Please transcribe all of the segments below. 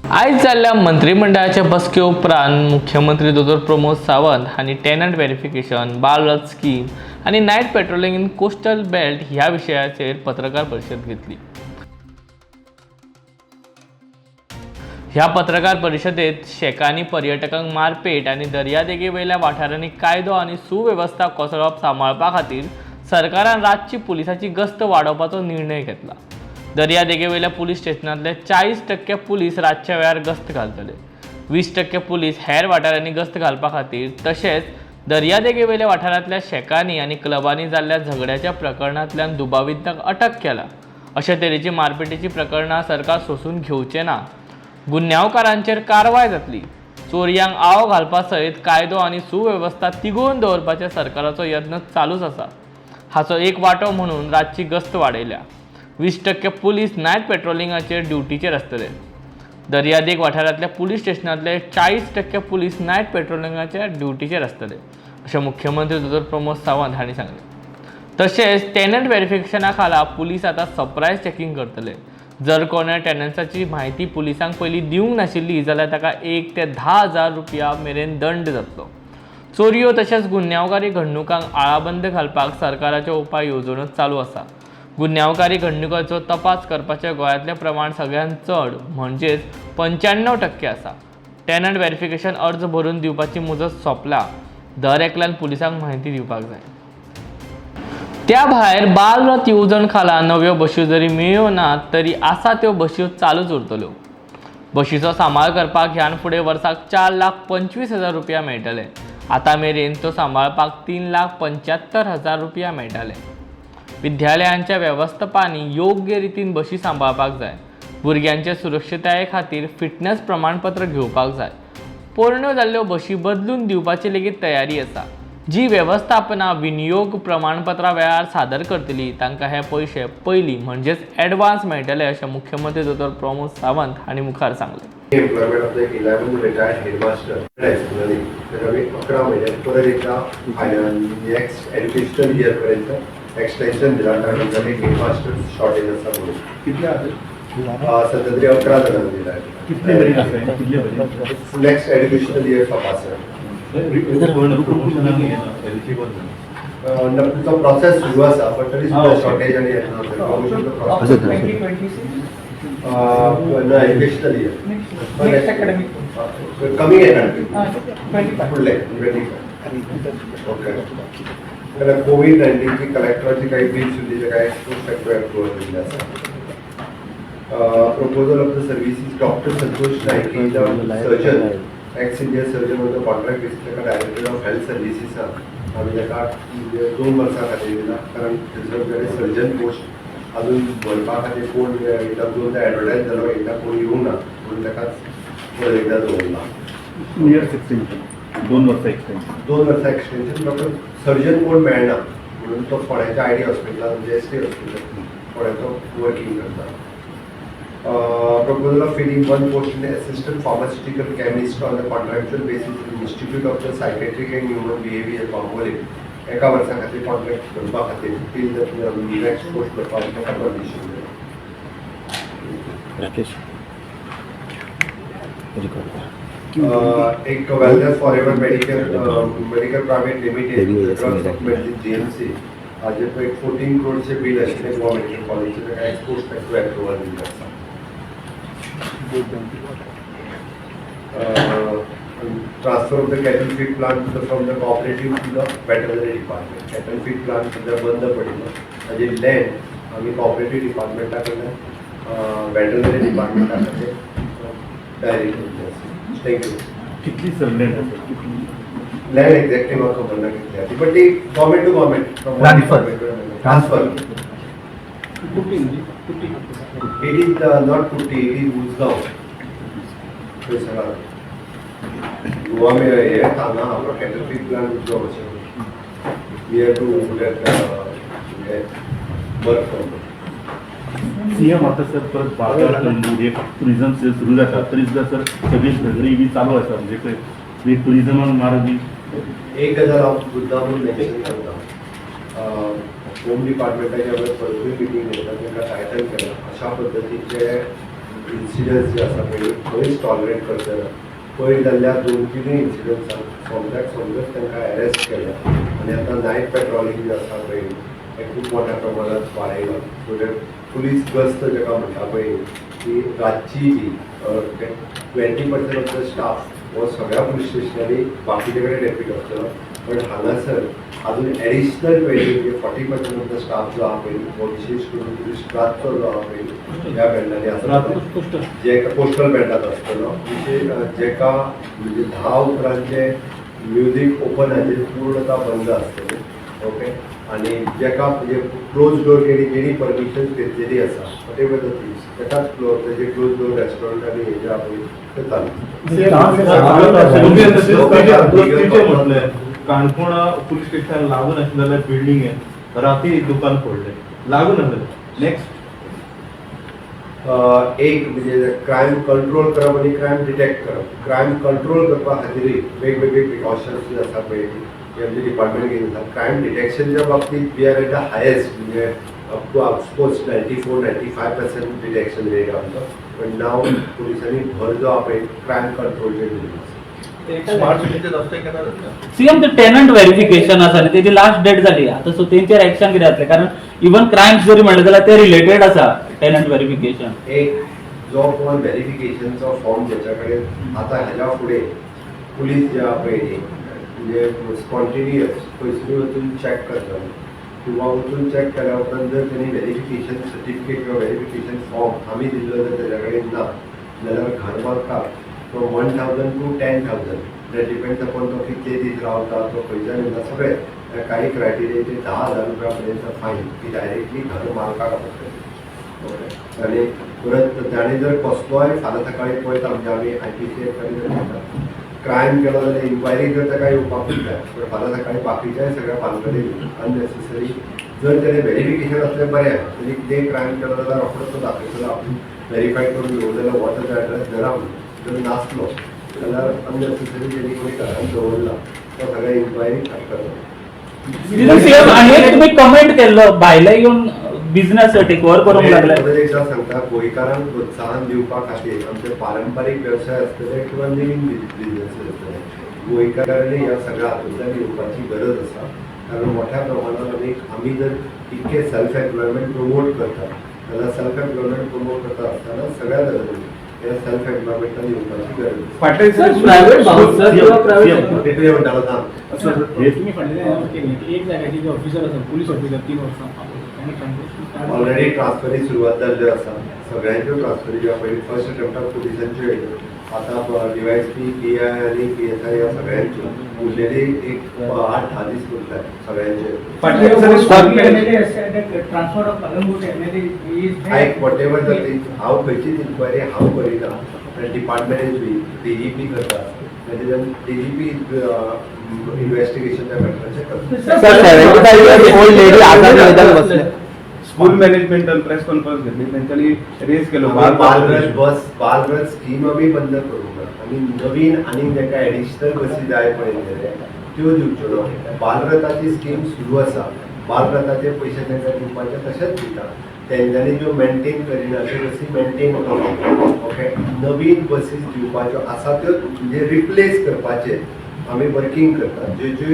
आज जाल्ल्या मंत्रिमंडळाच्या बसके उपरांत मुख्यमंत्री दोतोर प्रमोद सावंत हांणी tenant verification, Bal Rath scheme आणि night patrolling in coastal belt ह्या विशयाचेर पत्रकार परिशद घेतली. ह्या पत्रकार परिशदेत शेकांनी पर्यटकांक मारपेट आणि दर्यादेगेवयल्या वाठारांनी कायदो आणि सुवेवस्था कोसळप सांबाळपा खातीर सरकारान रातची पुलिसाची गस्त वाडोवपाचो निर्णय घेतला. दर्यादेगेवयल्या पुलीस स्टेशनांतले 40% पुलीस रातच्या वेळार गस्त घालतले. 20% पुलीस हेर वाठारांनी गस्त घालपा खातीर तशेंच दर्यादेगेवयल्या वाठारांतल्या शेकांनी आनी क्लबांनी जाल्ल्या झगड्याच्या प्रकरणांतल्यान दुबावितांक अटक केला. अशा तरेची मारपेटीची प्रकरणां सरकार सोसून घेवचें ना. गुन्यांवकारांचेर कारवाय जातली. चोरयांक आळो घालपा सयत कायदो आनी सुवेवस्था तिगोवन दवरपाचे सरकाराचो यत्न चालूच आसा. हाचो एक वांटो म्हणून रातची गस्त वाडयल्या. 20% पुलीस नायट पेट्रोलिंगाचेर ड्युटीचेर आसतले. दर्यादेग वाठारांतल्या पुलीस स्टेशनांतले 40% पुलीस नायट पेट्रोलिंगाच्या ड्युटीचेर आसतले, अशें मुख्यमंत्री दोतोर प्रमोद सावंत हांणी सांगलें. तशेंच टेनंट व्हेरिफिकेशना खाला पुलीस आतां सरप्रायज चॅकिंग करतले. जर कोणें टेनंट्साची म्हायती पुलिसांक पयलीं दिवंक नाशिल्ली जाल्यार ताका 1 ते 10,000 रुपया मेरेन दंड जातलो. चोरयो तशेंच गुन्यांवकारी घडणुकांक आळाबंद घालपाक सरकाराच्यो उपाय येवजण्यो चालू आसा. गुन्यांवकारी घडणुकांचो तपास करपाचें गोंयांतलें प्रमाण सगळ्यांत चड म्हणजेच 95% आसा. टेनंट व्हेरिफिकेशन अर्ज भरून दिवपाची मुजत सोंपला. दर एकल्यान पुलिसांक म्हायती दिवपाक जाय. त्या भायर बाल रथ येवजण खाला नव्यो बसी जरी मेळ्ळ्यो नात तरी आसा त्यो बसी चालूच उरतल्यो. बसीचो सांबाळ करपाक ह्यान फुडें वर्साक 4,25,000 रुपया मेळटले. आतां मेरेन त्यो सांबाळपाक 3,75,000 रुपया मेळटाले. विद्यालयांच्या वेवस्थापनांनी योग्य रितीन बसी सांबाळपाक जाय. भुरग्यांचे सुरक्षितताये खातीर फिटनेस प्रमाणपत्र घेवपाक जाय. पोरण्यो जाल्ल्यो बसी बदलून दिवपाची लेगीत तयारी आसा. जी वेवस्थापनां विनियोग प्रमाणपत्रां वेळार सादर करतली तांकां हे पयशे पयलीं म्हणजेच एडवान्स मेळटले अशें मुख्यमंत्री दोतोर प्रमोद सावंत हांणी मुखार सांगलें. Employment of the 11 retired headmaster actually तर आम्ही 11 महिने परत एकदा नेक्स्ट एज्युकेशनल इयर पर्यंत एक्सटेन्शन दिला कारण आम्ही हेडमास्टर शॉर्टेज असा म्हणून कितले आहेत सध्या तरी 11 जणांना दिला आहे. कितले बरे आसा कितले बरे नेक्स्ट एज्युकेशनल इयर तपासणार नक्कीचा प्रोसेस सुरू असा पण तरी सुद्धा शॉर्टेज आणि एज्युकेशनल इयर कमी आहे फुडले ओके कारण कोविड-19ची कलेक्टराची काही बिल सुद्धा काय अप्रुव्हल दिले आसा. Proposal of the services doctor Santosh Naik surgeon x India surgeon of the contract basis ताका डायरेक्टर ऑफ हेल्थ सर्विसीस आम्ही ताका 2 वर्सां खातीर दिला कारण तेजो सर्जन पोस्ट अजून भरपा खातीर कोण एकदा दोन एडवर्टायज जालो एकदा कोण येवंक ना म्हणून ताकाच एकदा दवरला. 2 इयर्स एक्सटेन्शन 2 वर्सां एक्सटेन्शन 2 वर्सां एक्सटेन्शन डॉक्टर सर्जन कोण मेळना म्हणून तो फोंड्याच्या आयडी हॉस्पिटलान जेएसटी हॉस्पिटल फोंड्याचो वर्किंग करता. Proposal of filling one post in assistant pharmaceutical chemist on the contractual basis in the Institute of the Psychiatric and Human Behavior Bangoli. एका वर्सा खातीर कॉन्ट्रॅक्ट करपा खातीर टील द नेक्स्ट पोस्ट करपाक ताका permission दिलें. राकेश एक wellness forever medical private limited GMC हाजे पळय 14 करोडचे बिल आशिल्लें गोवा मेडिकल कॉलेजीचे ताका एक्सपोर्ट टॅक्स अप्रुवल दिल्लें आसा. Transfer of the cattle feed plant from the cooperative to the veterinary department. Cattle feed plant सध्या बंद पडिल्लो. ताजी लँड आमी cooperative department कडल्यान veterinary department कडे डायरेक्ट केल्ली आसा. थँक्यू. कितली सरलेंड आसा लँड एक्झॅक्टली म्हाका खबर ना कितली आसा बट ती government to government transfer. It is not Putti, it is Uzgaon. तो सगळा गोवा में हे थाना आपला कैटल फीड प्लांट उजगाव अशें near to work from CM आता सर परत बाजार म्हणजे टुरिझम सुरू जाता तरी सुद्धा सर सगळी झगडी बी चालू आसा म्हणजे खंय टुरिझमाक मारबी एक गजाल हांव मुद्दामून मेन्शन करता. होम डिपार्टमेंटाच्या परतूय मिटींग घेता तांकां टायटल केला अशा पद्दतीचे इन्सिडंट्स जे आसा पळय खंयच टॉलरेट करतना पयर जाल्ल्या 2-3 इन्सिडंट्सांक समजच तांकां अरेस्ट केल्या आनी आतां नायट पेट्रोलिंग जे आसा पळय हें खूब मोठ्या प्रमाणांत वाडयलां. सो ते पुलीस गस्त जेका म्हणटा पळय की रातची जी 20% ऑफ द स्टाफ हो सगळ्या पुलीस स्टेशनांनी बाकीचे कडेन डेप्यूट आसतलो पण हांगासर अजून एडिशनल 40% ऑफ द स्टाफ जो आहा पळय हो विशेष करून पुलीस रातचो जो आहा पळय ह्या बँडांनी आसतलो जे पोस्टल बँडात आसतलो जेका म्हणजे 10 उपरांतचे म्युझीक ओपनाचेर पूर्णता बंद आसतली. ओके आणि जेका म्हणजे क्लोज डोर जेणी परमिशन घेतलेली आसा वॉटेवर द थिंग्स तेकाच तेजे क्लोज डोर रेस्टॉरंट आनी हे जे आहा पळय ते चालू. म्हटलें काणकोण पुलीस स्टेशन लागून आशिल्ल्या बिल्डिंगेन राती दुकान फोडलें लागून आसलें. नेक्स्ट एक म्हणजे क्रायम कंट्रोल करप आनी क्रायम डिटेक्ट करप. क्रायम कंट्रोल करपा खातीर वेगवेगळे प्रिकॉशन्स जे आसा पळय ते आमचे डिपार्टमेंट घेवन आसा. क्रायम डिटेक्शनच्या बाबतींत we are at the highest म्हणजे up to of course 94-95% detection rate आमचो पण नाव पुलिसांनी भर जो आहा पळय क्रायम कंट्रोलचेर दिल्लो आसा. स्मार्ट सिटीचे रस्ते केन्ना जाता? सीएम ते टेनंट व्हेरिफिकेशन आसा न्ही तेजी लास्ट डेट जाली आतां सो तेंचेर एक्शन कितें जातलें कारण इवन क्रायम्स जरी म्हणलें जाल्यार ते रिलेटेड आसा टेनंट व्हेरिफिकेशन. एक जो कोण व्हेरिफिकेशनचो फॉर्म ज्याच्या कडेन आतां हेच्या फुडें पुलीस जे आहा पळय म्हणजे स्पॉन्टेनियस खंयसरूय वचून चॅक करतलो किंवा वचून चॅक केल्या उपरांत जर तेणी व्हेरिफिकेशन सर्टिफिकेट किंवा व्हेरिफिकेशन फॉर्म आमी दिल्लो जर तेच्या कडेन ना जाल्यार घर मालकाक तो 1,000 to 10,000 that depends upon तो कितले दीस रावता तो खंयच्यान येता सगळे काही क्रायटेरियाचे 10,000 रुपया पर्यंत फायन ती डायरेक्टली घर मालकाक पडटली. आनी परत ताणें जर कसलोय फाल्यां सकाळी पळयत आमी IPC कडेन जर म्हणटा क्रायम केलो जाल्यार इन्क्वायरी जर ताका येवपाक जाय पण फाल्यां सकाळी बाकीच्याय सगळ्या पालकडेन अननेसेसरी जर तेणें व्हेरिफिकेशन असलें बरें तरी कितेंय क्रायम केलो जाल्यार रोखडोच तो दाखयतलो आपूण व्हेरीफाय करून घेवं जाल्यार हो ताजो एड्रेस घरा जर नासलो जाल्यार अननेसेसरी जेणी कोणी घरांत दवरला तो सगळ्या इन्क्वायरी करतलो. सीएम आनी एक तुमी कमेंट केल्लो भायले येवन बिझनेस टेक ओव्हर करूंक लागले. एकदां सांगता गोंयकारांक प्रोत्साहन दिवपा खातीर आमचे पारंपारीक वेवसाय आसतले किंवा नवीन बिझनेस आसतले गोंयकारांनी ह्या सगळ्या हातूंतल्यान येवपाची गरज आसा कारण मोठ्या प्रमाणात आमी जर इतके सेल्फ एम्प्लॉयमेंट प्रमोट करतात जाल्यार सेल्फ एम्प्लॉयमेंट प्रमोट करता आसतना सगळ्या जाणांनी ह्या सेल्फ एम्प्लॉयमेंटान येवपाची गरज आसा. प्रायव्हेट भावसर किंवा प्रायव्हेट कितें म्हणटालो ना तुम्ही फाटल्या एक जाग्याचे जे ऑफिसर आसा पुलीस ऑफिसर 3 वर्सां ऑलरेडी ट्रान्सफरी सुरवात जाल्ल्यो आसा सगळ्यांच्यो ट्रान्सफरी ज्यो पयलीं फर्स्ट अटेम्प्टाक पुलिसांच्यो येयल्यो आतां DYSP PI आनी PSI ह्या सगळ्यांच्यो उरलेली एक 8-10 दीस उरतात सगळ्यांचे. ट्रान्सफर ऑफ कलंगूट आयक वॉटेवर द थिंग हांव खंयचीच इन्क्वायरी हांव करिना डिपार्टमेंट DGP करता DGP इन्व्हेस्टिगेशनच्या मॅटराचेर करता. स्कूल मॅनेजमेंटल प्रेस कॉन्फरन्स घेतली तेंच्यांनी रेज केलो बालरथ स्कीम आमी बंद करूंक ना आनी नवीन आनी जेका एडिशनल बसी जाय पळयले त्यो दिवच्यो ना. बालरथाची स्कीम सुरू आसा बालरथाचे पयशे तांकां दिवपाचे तशेंच दिता तेंच्यांनी ज्यो मेंटेन करिना त्यो बसी मेंटेन करप. ओके नवीन बसीस दिवपाच्यो आसा त्यो म्हणजे रिप्लेस करपाचे आमी वर्किंग करतात ज्यो ज्यो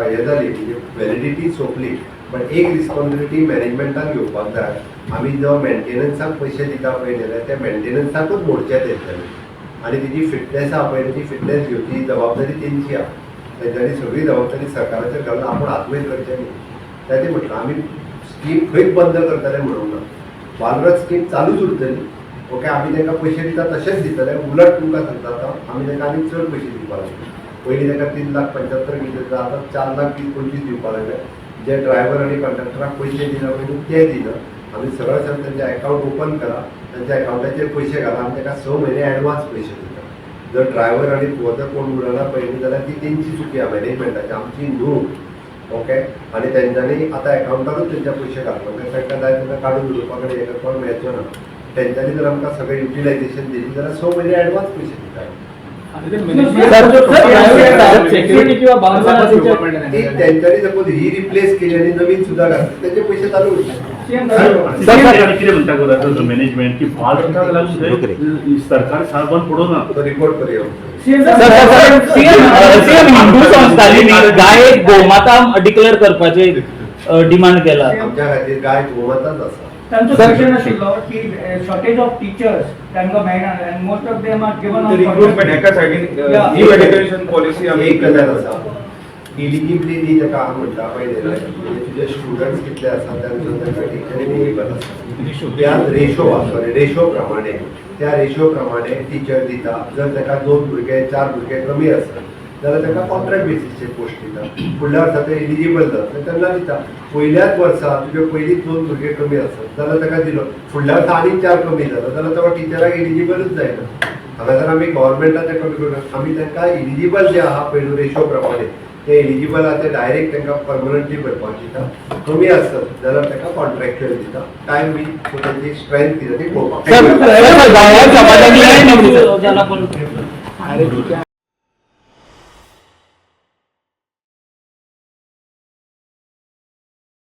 हे जाली म्हणजे वॅलिडिटी सोंपली पण एक रिस्पॉन्सिबिलिटी मॅनेजमेंटान घेवपाक जाय. आमी जो मेंटेनन्साक पयशे दिता पळय जाल्यार त्या मेंटेनन्साकूच मोडचे तेंच्यांनी आनी तेजी फिटनेस आहा पळय ती फिटनेस घेवची जबाबदारी तेंची आहा. तेंच्यांनी सगळी जबाबदारी सरकाराचेर घालून आपूण हातवयर करचें न्ही ताचें म्हटलं आमी स्कीम खंयच बंद करतले म्हणूंक ना. बालरथ स्कीम चालूच उरतली. ओके आमी तांकां पयशे दिता तशेंच दितले उलट तुमकां सांगता आतां आमी तांकां आनीक चड पयशे दिवपाक लागले. पयलीं तांकां 3,75,000 दिता आतां 4,20,25 दिवपाक लागले. जे ड्रायव्हर आनी कंडक्टराक पयशे दिना पळय ते दिना आमी सरळ सरळ तेंचे अकावंट ओपन करा तेंच्या अकावंटाचेर पयशे घाला आमी ताका 6 म्हयने एडवान्स पयशे दिता. जर ड्रायव्हर आनी जर कोण उडना पळय जाल्यार ती तेंची चुकी आहा मॅनेजमेंटाची आमची न्हू. ओके आनी तेंच्यांनी आतां अकावंटारूच तेंचे पयशे घालपाक तांकां जाय तेन्ना काडून उडोवपा कडेन हे करपाक मेळचो ना. तेंच्यांनी जर आमकां सगळें युटिलायझेशन दिली जाल्यार 6 म्हयने एडवान्स पयशे दिता. तेंच्यांनी सपोज ही रिप्लेस केली आनी नवीन सुद्दां घातली तेंचे पयशे चालू उरले. कितें म्हणटा गो आतां मॅनेजमेंट की फाल ताका लागून थंय सरकारी शाळा बंद पडोवना तो रिपोर्ट करूया सीएम हिंदू संस्थांनी गाय गोमाता डिक्लेअर करपाचे डिमांड केला. आमच्या खातीर गाय गोमाताच आसा. तांचो क्वेश्चन आशिल्लो की शॉर्टेज ऑफ टीचर्स तांकां मेळना आनी most of them are given recruitment एका सायडीन ही एज्युकेशन पॉलिसी आमी एक गजाल आसा इलिजिबिलिटी जेका हांव म्हणटा पळय तुजे स्टुडंट्स कितले आसा तांचो तांकां टिचरींग एलिजिबल आसा त्या रेशो प्रमाणे त्या रेशो प्रमाणे टीचर दिता. जर ताका 2 भुरगे 4 भुरगे कमी आसत जाल्यार ताका कॉन्ट्रॅक्ट बेसिसचेर पोस्ट दिता. फुडल्या वर्सा ते एलिजिबल जाता तेन्ना दिता. पयल्याच वर्सा तुजे पयलींच 2 भुरगे कमी आसत जाल्यार ताका दिलो. फुडल्या वर्सा आनीक 4 कमी जालो जाल्यार तो टिचराक एलिजिबलूच जायना. हांगासर आमी गव्हर्मेंटान तें कमी करूं आमी तांकां एलिजिबल जे आहा पळय रेशो प्रमाणे ते एलिजिबल आहा ते डायरेक्ट तांकां परमनंटली भरपाक दिता. कमी आसत जाल्यार तांकां कॉन्ट्रॅक्च्युअल दिता. टायम बी सो तांची स्ट्रेंथ कितें ती पळोवपाक. सर, गायक समाजातले